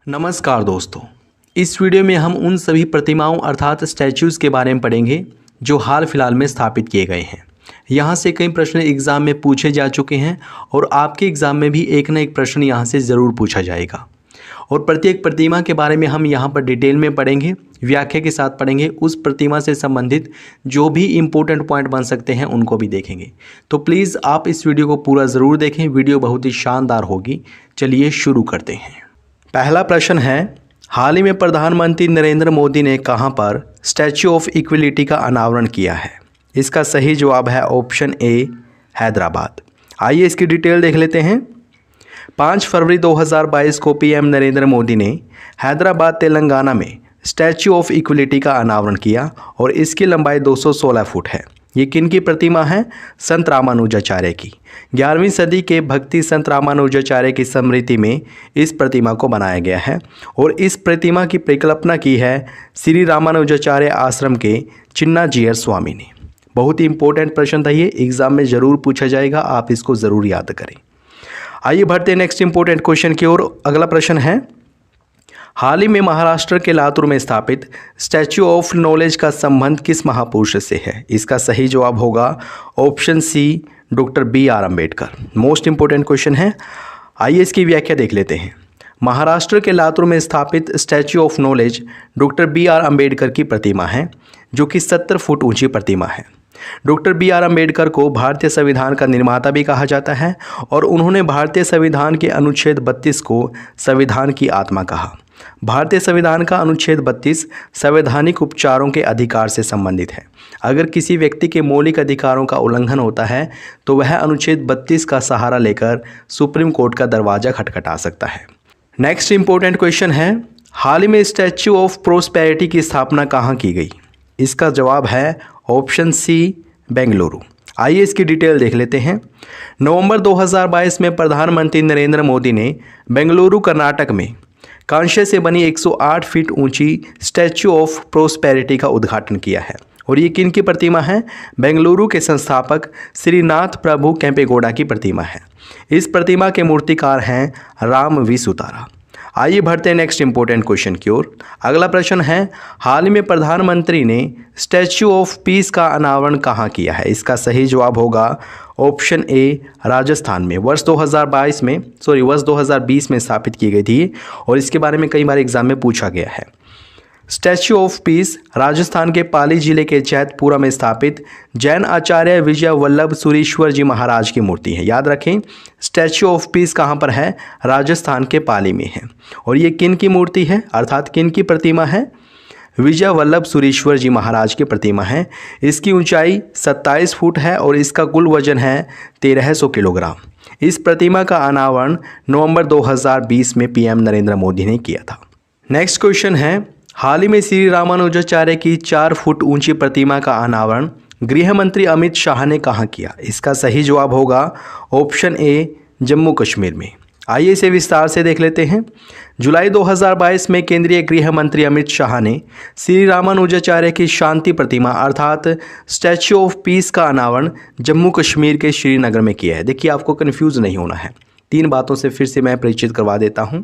नमस्कार दोस्तों, इस वीडियो में हम उन सभी प्रतिमाओं अर्थात स्टैच्यूज़ के बारे में पढ़ेंगे जो हाल फिलहाल में स्थापित किए गए हैं। यहाँ से कई प्रश्न एग्ज़ाम में पूछे जा चुके हैं और आपके एग्ज़ाम में भी एक न एक प्रश्न यहाँ से ज़रूर पूछा जाएगा। और प्रत्येक प्रतिमा के बारे में हम यहाँ पर डिटेल में पढ़ेंगे, व्याख्या के साथ पढ़ेंगे, उस प्रतिमा से संबंधित जो भी इम्पोर्टेंट पॉइंट बन सकते हैं उनको भी देखेंगे। तो प्लीज़ आप इस वीडियो को पूरा ज़रूर देखें, वीडियो बहुत ही शानदार होगी। चलिए शुरू करते हैं। पहला प्रश्न है, हाल ही में प्रधानमंत्री नरेंद्र मोदी ने कहां पर स्टैच्यू ऑफ इक्वलिटी का अनावरण किया है? इसका सही जवाब है ऑप्शन ए, हैदराबाद। आइए इसकी डिटेल देख लेते हैं। 5 फरवरी 2022 को पीएम नरेंद्र मोदी ने हैदराबाद तेलंगाना में स्टैच्यू ऑफ इक्वलिटी का अनावरण किया और इसकी लंबाई 216 फुट है। ये किन की प्रतिमा है? संत रामानुजाचार्य की। 11वीं सदी के भक्ति संत रामानुजाचार्य की स्मृति में इस प्रतिमा को बनाया गया है और इस प्रतिमा की परिकल्पना की है श्री रामानुजाचार्य आश्रम के चिन्ना जीयर स्वामी ने। बहुत ही इंपॉर्टेंट प्रश्न था ये, एग्जाम में ज़रूर पूछा जाएगा, आप इसको ज़रूर याद करें। आइए बढ़ते हैं नेक्स्ट इंपॉर्टेंट क्वेश्चन की ओर। अगला प्रश्न है, हाल ही में महाराष्ट्र के लातूर में स्थापित स्टैच्यू ऑफ नॉलेज का संबंध किस महापुरुष से है? इसका सही जवाब होगा option C, doctor BR Ambedkar. Most important question है, आइए इसकी व्याख्या देख लेते हैं। महाराष्ट्र के लातूर में स्थापित statue of knowledge doctor BR Ambedkar की प्रतिमा है, जो कि 70 फुट ऊंची प्रतिमा है। डॉक्टर BR अम्बेडकर को भारतीय संविधान का निर्माता भी कहा जाता है और उन्होंने भारतीय संविधान के अनुच्छेद 32 को संविधान की आत्मा कहा। भारतीय संविधान का अनुच्छेद 32 संवैधानिक उपचारों के अधिकार से संबंधित है। अगर किसी व्यक्ति के मौलिक अधिकारों का उल्लंघन होता है तो वह अनुच्छेद 32 का सहारा लेकर सुप्रीम कोर्ट का दरवाजा खटखटा सकता है। नेक्स्ट इंपॉर्टेंट क्वेश्चन है, हाल ही में स्टैच्यू ऑफ प्रोस्पेरिटी की स्थापना कहाँ की गई? इसका जवाब है ऑप्शन सी, बेंगलुरु। आइए इसकी डिटेल देख लेते हैं। नवंबर 2022 में प्रधानमंत्री नरेंद्र मोदी ने बेंगलुरु कर्नाटक में कांस्य से बनी 108 फीट ऊंची स्टैच्यू ऑफ प्रोस्पेरिटी का उद्घाटन किया है और ये किन की प्रतिमा है? बेंगलुरु के संस्थापक श्रीनाथ प्रभु केम्पेगौड़ा की प्रतिमा है। इस प्रतिमा के मूर्तिकार हैं राम वी सुतारा। आइए बढ़ते हैं नेक्स्ट इंपॉर्टेंट क्वेश्चन की ओर। अगला प्रश्न है, हाल ही में प्रधानमंत्री ने स्टैच्यू ऑफ पीस का अनावरण कहाँ किया है? इसका सही जवाब होगा ऑप्शन ए, राजस्थान में। वर्ष 2020 में स्थापित की गई थी और इसके बारे में कई बार एग्जाम में पूछा गया है। स्टैच्यू ऑफ पीस राजस्थान के पाली जिले के जैतपुरा में स्थापित जैन आचार्य विजय वल्लभ सुरीश्वर जी महाराज की मूर्ति है। याद रखें, स्टैच्यू ऑफ पीस कहाँ पर है? राजस्थान के पाली में है और ये किन की मूर्ति है अर्थात किन की प्रतिमा है? विजय वल्लभ सुरीश्वर जी महाराज की प्रतिमा है। इसकी ऊंचाई 27 फुट है और इसका कुल वजन है 1300 किलोग्राम। इस प्रतिमा का अनावरण नवंबर 2020 में पीएम नरेंद्र मोदी ने किया था। नेक्स्ट क्वेश्चन है, हाल ही में श्री रामानुजाचार्य की 4 फुट ऊंची प्रतिमा का अनावरण गृह मंत्री अमित शाह ने कहाँ किया? इसका सही जवाब होगा ऑप्शन ए, जम्मू कश्मीर में। आइए इसे विस्तार से देख लेते हैं। जुलाई 2022 में केंद्रीय गृह मंत्री अमित शाह ने श्री रामानुजाचार्य की शांति प्रतिमा अर्थात स्टैच्यू ऑफ पीस का अनावरण जम्मू कश्मीर के श्रीनगर में किया है। देखिए, आपको कन्फ्यूज़ नहीं होना है, 3 बातों से फिर से मैं परिचित करवा देता हूं।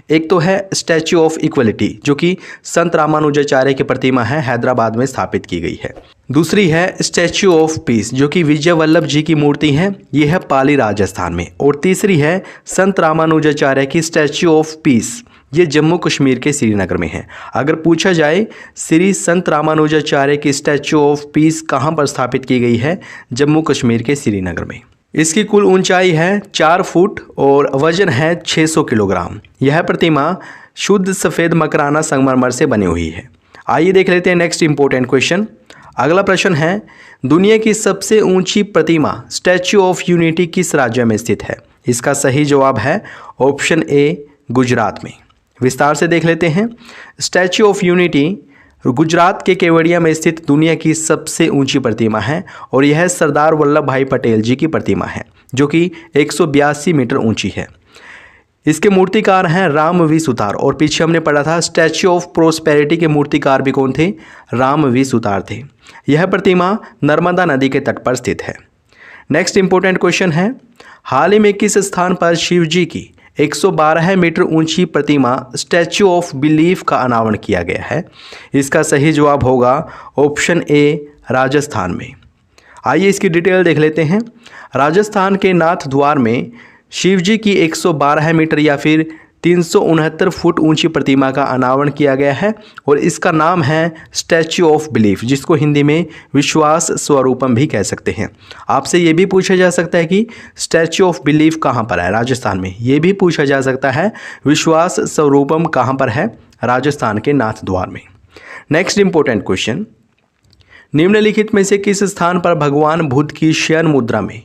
एक तो है स्टैच्यू ऑफ इक्वलिटी, जो कि संत रामानुजाचार्य की प्रतिमा है, हैदराबाद में स्थापित की गई है। दूसरी है स्टैच्यू ऑफ पीस, जो कि विजय वल्लभ जी की मूर्ति है, यह है पाली राजस्थान में। और तीसरी है संत रामानुजाचार्य की स्टैच्यू ऑफ पीस, ये जम्मू कश्मीर के श्रीनगर में है। अगर पूछा जाए श्री संत रामानुजाचार्य की स्टैच्यू ऑफ पीस कहाँ पर स्थापित की गई है? जम्मू कश्मीर के श्रीनगर में। इसकी कुल ऊंचाई है 4 फुट और वजन है 600 किलोग्राम। यह प्रतिमा शुद्ध सफ़ेद मकराना संगमरमर से बनी हुई है। आइए देख लेते हैं नेक्स्ट इंपॉर्टेंट क्वेश्चन। अगला प्रश्न है, दुनिया की सबसे ऊंची प्रतिमा स्टैच्यू ऑफ यूनिटी किस राज्य में स्थित है? इसका सही जवाब है ऑप्शन ए, गुजरात में। विस्तार से देख लेते हैं। स्टैच्यू ऑफ यूनिटी गुजरात के केवड़िया में स्थित दुनिया की सबसे ऊंची प्रतिमा है और यह सरदार वल्लभ भाई पटेल जी की प्रतिमा है, जो कि 182 मीटर ऊंची है। इसके मूर्तिकार हैं राम वी सुतार और पीछे हमने पढ़ा था स्टैच्यू ऑफ प्रोस्पेरिटी के मूर्तिकार भी कौन थे? राम वी सुतार थे। यह प्रतिमा नर्मदा नदी के तट पर स्थित है। नेक्स्ट इंपॉर्टेंट क्वेश्चन है, हाल ही में किस स्थान पर शिव जी की 112 मीटर ऊंची प्रतिमा स्टैच्यू ऑफ बिलीफ का अनावरण किया गया है? इसका सही जवाब होगा ऑप्शन ए, राजस्थान में। आइए इसकी डिटेल देख लेते हैं। राजस्थान के नाथ द्वार में शिव जी की 112 मीटर या फिर 369 फुट ऊंची प्रतिमा का अनावरण किया गया है और इसका नाम है स्टैच्यू ऑफ बिलीफ, जिसको हिंदी में विश्वास स्वरूपम भी कह सकते हैं। आपसे ये भी पूछा जा सकता है कि स्टैच्यू ऑफ बिलीफ कहाँ पर है? राजस्थान में। ये भी पूछा जा सकता है विश्वास स्वरूपम कहाँ पर है? राजस्थान के नाथ द्वार में। नेक्स्ट इंपॉर्टेंट क्वेश्चन, निम्नलिखित में से किस स्थान पर भगवान बुद्ध की शयन मुद्रा में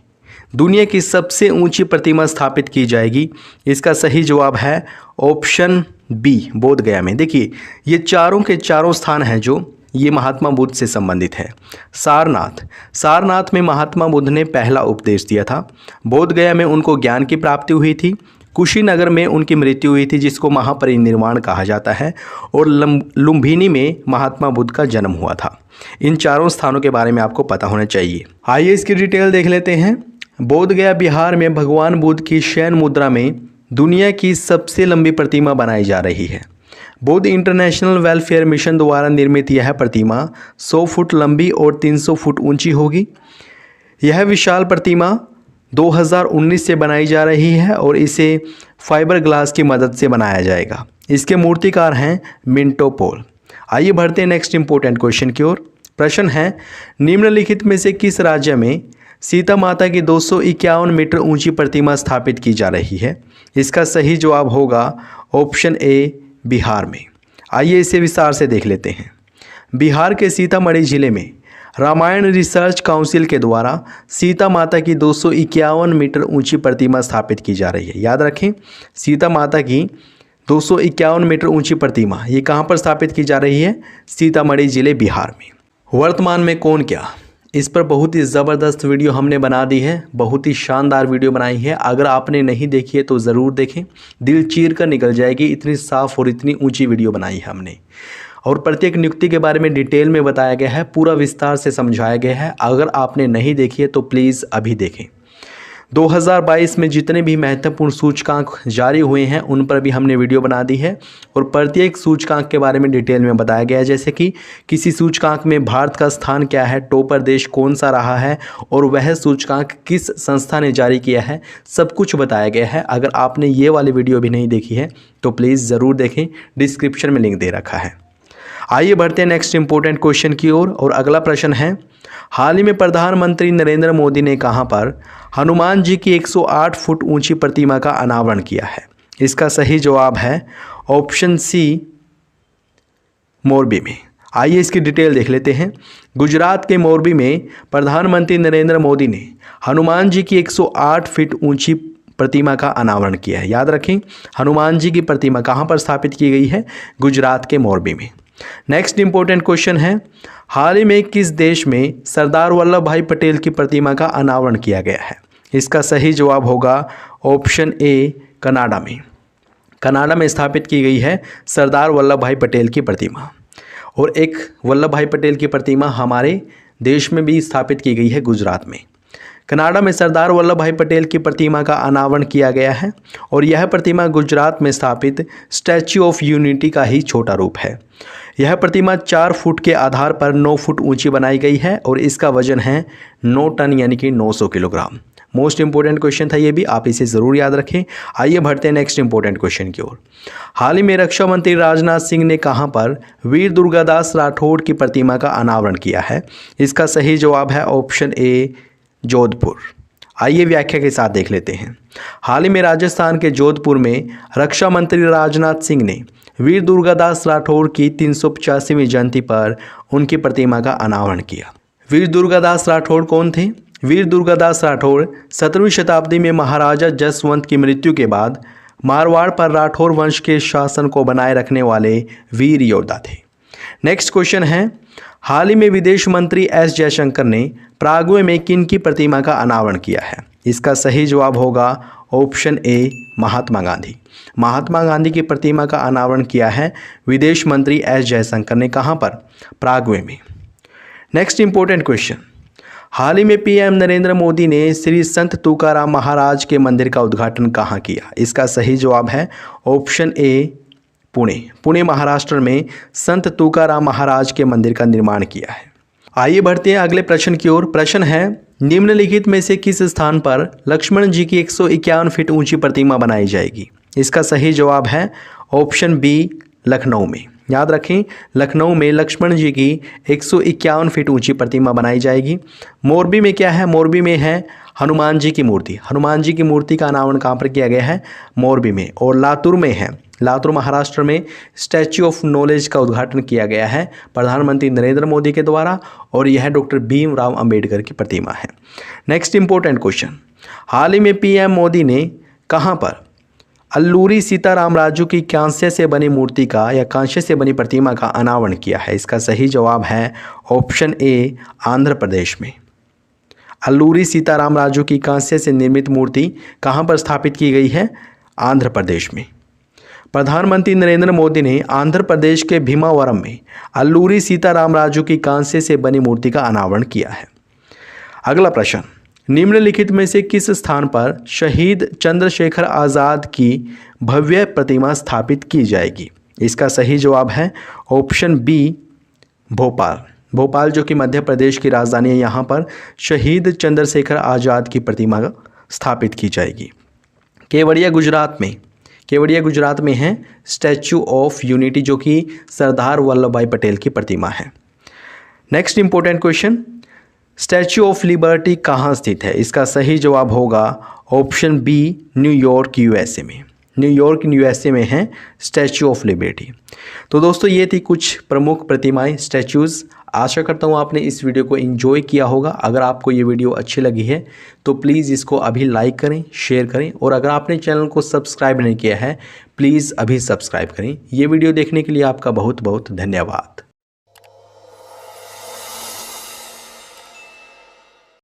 दुनिया की सबसे ऊंची प्रतिमा स्थापित की जाएगी? इसका सही जवाब है ऑप्शन बी, बोध गया में। देखिए ये चारों के चारों स्थान हैं जो ये महात्मा बुद्ध से संबंधित है। सारनाथ में महात्मा बुद्ध ने पहला उपदेश दिया था। बोध गया में उनको ज्ञान की प्राप्ति हुई थी। कुशीनगर में उनकी मृत्यु हुई थी, जिसको महापरिनिर्वाण कहा जाता है। और लुम्बिनी में महात्मा बुद्ध का जन्म हुआ था। इन चारों स्थानों के बारे में आपको पता होना चाहिए। आइए इसकी डिटेल देख लेते हैं। बोध गया बिहार में भगवान बुद्ध की शयन मुद्रा में दुनिया की सबसे लंबी प्रतिमा बनाई जा रही है। बुद्ध इंटरनेशनल वेलफेयर मिशन द्वारा निर्मित यह प्रतिमा 100 फुट लंबी और 300 फुट ऊंची होगी। यह विशाल प्रतिमा 2019 से बनाई जा रही है और इसे फाइबर ग्लास की मदद से बनाया जाएगा। इसके मूर्तिकार हैं मिंटो पोल। आइए बढ़ते हैं नेक्स्ट इंपॉर्टेंट क्वेश्चन की ओर। प्रश्न है, निम्नलिखित में से किस राज्य में सीता माता की 251 मीटर ऊंची प्रतिमा स्थापित की जा रही है? इसका सही जवाब होगा ऑप्शन ए, बिहार में। आइए इसे विस्तार से देख लेते हैं। बिहार के सीतामढ़ी जिले में रामायण रिसर्च काउंसिल के द्वारा सीता माता की 251 मीटर ऊंची प्रतिमा स्थापित की जा रही है। याद रखें, सीता माता की 251 मीटर ऊंची प्रतिमा ये कहाँ पर स्थापित की जा रही है? सीतामढ़ी जिले, बिहार में। वर्तमान में कौन क्या, इस पर बहुत ही ज़बरदस्त वीडियो हमने बना दी है, बहुत ही शानदार वीडियो बनाई है। अगर आपने नहीं देखी है तो ज़रूर देखें, दिल चीर कर निकल जाएगी। इतनी साफ़ और इतनी ऊंची वीडियो बनाई है हमने और प्रत्येक नियुक्ति के बारे में डिटेल में बताया गया है, पूरा विस्तार से समझाया गया है। अगर आपने नहीं देखी है तो प्लीज़ अभी देखें। 2022 में जितने भी महत्वपूर्ण सूचकांक जारी हुए हैं उन पर भी हमने वीडियो बना दी है और प्रत्येक सूचकांक के बारे में डिटेल में बताया गया है, जैसे कि किसी सूचकांक में भारत का स्थान क्या है, टॉपर देश कौन सा रहा है और वह सूचकांक किस संस्था ने जारी किया है, सब कुछ बताया गया है। अगर आपने ये वाली वीडियो भी नहीं देखी है तो प्लीज़ ज़रूर देखें, डिस्क्रिप्शन में लिंक दे रखा है। आइए बढ़ते हैं नेक्स्ट इंपॉर्टेंट क्वेश्चन की ओर और अगला प्रश्न है, हाल ही में प्रधानमंत्री नरेंद्र मोदी ने कहां पर हनुमान जी की 108 फुट ऊंची प्रतिमा का अनावरण किया है? इसका सही जवाब है ऑप्शन सी, मोरबी में। आइए इसकी डिटेल देख लेते हैं। गुजरात के मोरबी में प्रधानमंत्री नरेंद्र मोदी ने हनुमान जी की 108 फीट ऊंची प्रतिमा का अनावरण किया है। याद रखें, हनुमान जी की प्रतिमा कहां पर स्थापित की गई है? गुजरात के मोरबी में। नेक्स्ट इंपॉर्टेंट क्वेश्चन है, हाल ही में किस देश में सरदार वल्लभ भाई पटेल की प्रतिमा का अनावरण किया गया है? इसका सही जवाब होगा ऑप्शन ए, कनाडा में। कनाडा में स्थापित की गई है सरदार वल्लभ भाई पटेल की प्रतिमा। और एक वल्लभ भाई पटेल की प्रतिमा हमारे देश में भी स्थापित की गई है, गुजरात में। कनाडा में सरदार वल्लभ भाई पटेल की प्रतिमा का अनावरण किया गया है और यह प्रतिमा गुजरात में स्थापित स्टैच्यू ऑफ यूनिटी का ही छोटा रूप है। यह प्रतिमा 4 फुट के आधार पर 9 फुट ऊंची बनाई गई है और इसका वजन है 9 टन यानी कि 900 किलोग्राम। मोस्ट इंपॉर्टेंट क्वेश्चन था ये भी, आप इसे ज़रूर याद रखें। आइए बढ़ते हैं नेक्स्ट इंपॉर्टेंट क्वेश्चन की ओर। हाल ही में रक्षा मंत्री राजनाथ सिंह ने कहां पर वीर दुर्गादास राठौड़ की प्रतिमा का अनावरण किया है? इसका सही जवाब है ऑप्शन ए, जोधपुर। आइए व्याख्या के साथ देख लेते हैं। हाल ही में राजस्थान के जोधपुर में रक्षा मंत्री राजनाथ सिंह ने वीर दुर्गादास राठौड़ की 385वीं जयंती पर उनकी प्रतिमा का अनावरण किया। वीर दुर्गादास राठौड़ कौन थे? वीर दुर्गादास राठौड़ 17वीं शताब्दी में महाराजा जसवंत की मृत्यु के बाद मारवाड़ पर राठौड़ वंश के शासन को बनाए रखने वाले वीर योद्धा थे। नेक्स्ट क्वेश्चन है, हाल ही में विदेश मंत्री एस जयशंकर ने प्रागवे में किन की प्रतिमा का अनावरण किया है? इसका सही जवाब होगा ऑप्शन ए, महात्मा गांधी। महात्मा गांधी की प्रतिमा का अनावरण किया है विदेश मंत्री एस जयशंकर ने। कहां पर? प्रागवे में। नेक्स्ट इंपॉर्टेंट क्वेश्चन, हाल ही में पीएम नरेंद्र मोदी ने श्री संत तुकाराम महाराज के मंदिर का उद्घाटन कहाँ किया? इसका सही जवाब है ऑप्शन ए पुणे महाराष्ट्र में संत तुकाराम महाराज के मंदिर का निर्माण किया है। आइए बढ़ते हैं अगले प्रश्न की ओर। प्रश्न है, निम्नलिखित में से किस स्थान पर लक्ष्मण जी की 151 फीट ऊंची प्रतिमा बनाई जाएगी? इसका सही जवाब है ऑप्शन बी लखनऊ में। याद रखें, लखनऊ में लक्ष्मण जी की 151 फीट ऊंची प्रतिमा बनाई जाएगी। मोरबी में क्या है? मोरबी में है हनुमान जी की मूर्ति। हनुमान जी की मूर्ति का अनावरण कहाँ पर किया गया है? मोरबी में। और लातूर में है, लातूर महाराष्ट्र में स्टैच्यू ऑफ नॉलेज का उद्घाटन किया गया है प्रधानमंत्री नरेंद्र मोदी के द्वारा, और यह डॉक्टर भीमराव अंबेडकर की प्रतिमा है। नेक्स्ट इंपॉर्टेंट क्वेश्चन, हाल ही में पीएम मोदी ने कहाँ पर अल्लूरी सीताराम राजू की कांस्य से बनी मूर्ति का या कांस्य से बनी प्रतिमा का अनावरण किया है? इसका सही जवाब है ऑप्शन ए आंध्र प्रदेश में। अल्लूरी सीताराम राजू की कांस्य से निर्मित मूर्ति कहाँ पर स्थापित की गई है? आंध्र प्रदेश में। प्रधानमंत्री नरेंद्र मोदी ने आंध्र प्रदेश के भीमावरम में अल्लूरी सीताराम राजू की कांस्य से बनी मूर्ति का अनावरण किया है। अगला प्रश्न, निम्नलिखित में से किस स्थान पर शहीद चंद्रशेखर आज़ाद की भव्य प्रतिमा स्थापित की जाएगी? इसका सही जवाब है ऑप्शन बी भोपाल। भोपाल जो कि मध्य प्रदेश की राजधानी है, यहाँ पर शहीद चंद्रशेखर आज़ाद की प्रतिमा स्थापित की जाएगी। केवड़िया गुजरात में है स्टैच्यू ऑफ यूनिटी, जो कि सरदार वल्लभ भाई पटेल की प्रतिमा है। Next important question, statue of liberty कहाँ स्थित है? इसका सही जवाब होगा ऑप्शन बी न्यूयॉर्क यूएसए में। न्यूयॉर्क यूएसए में है स्टैच्यू ऑफ लिबर्टी। तो दोस्तों, ये थी कुछ प्रमुख प्रतिमाएं, स्टैच्यूज़। आशा करता हूँ आपने इस वीडियो को एंजॉय किया होगा। अगर आपको ये वीडियो अच्छी लगी है तो प्लीज़ इसको अभी लाइक करें, शेयर करें, और अगर आपने चैनल को सब्सक्राइब नहीं किया है प्लीज़ अभी सब्सक्राइब करें। ये वीडियो देखने के लिए आपका बहुत बहुत धन्यवाद।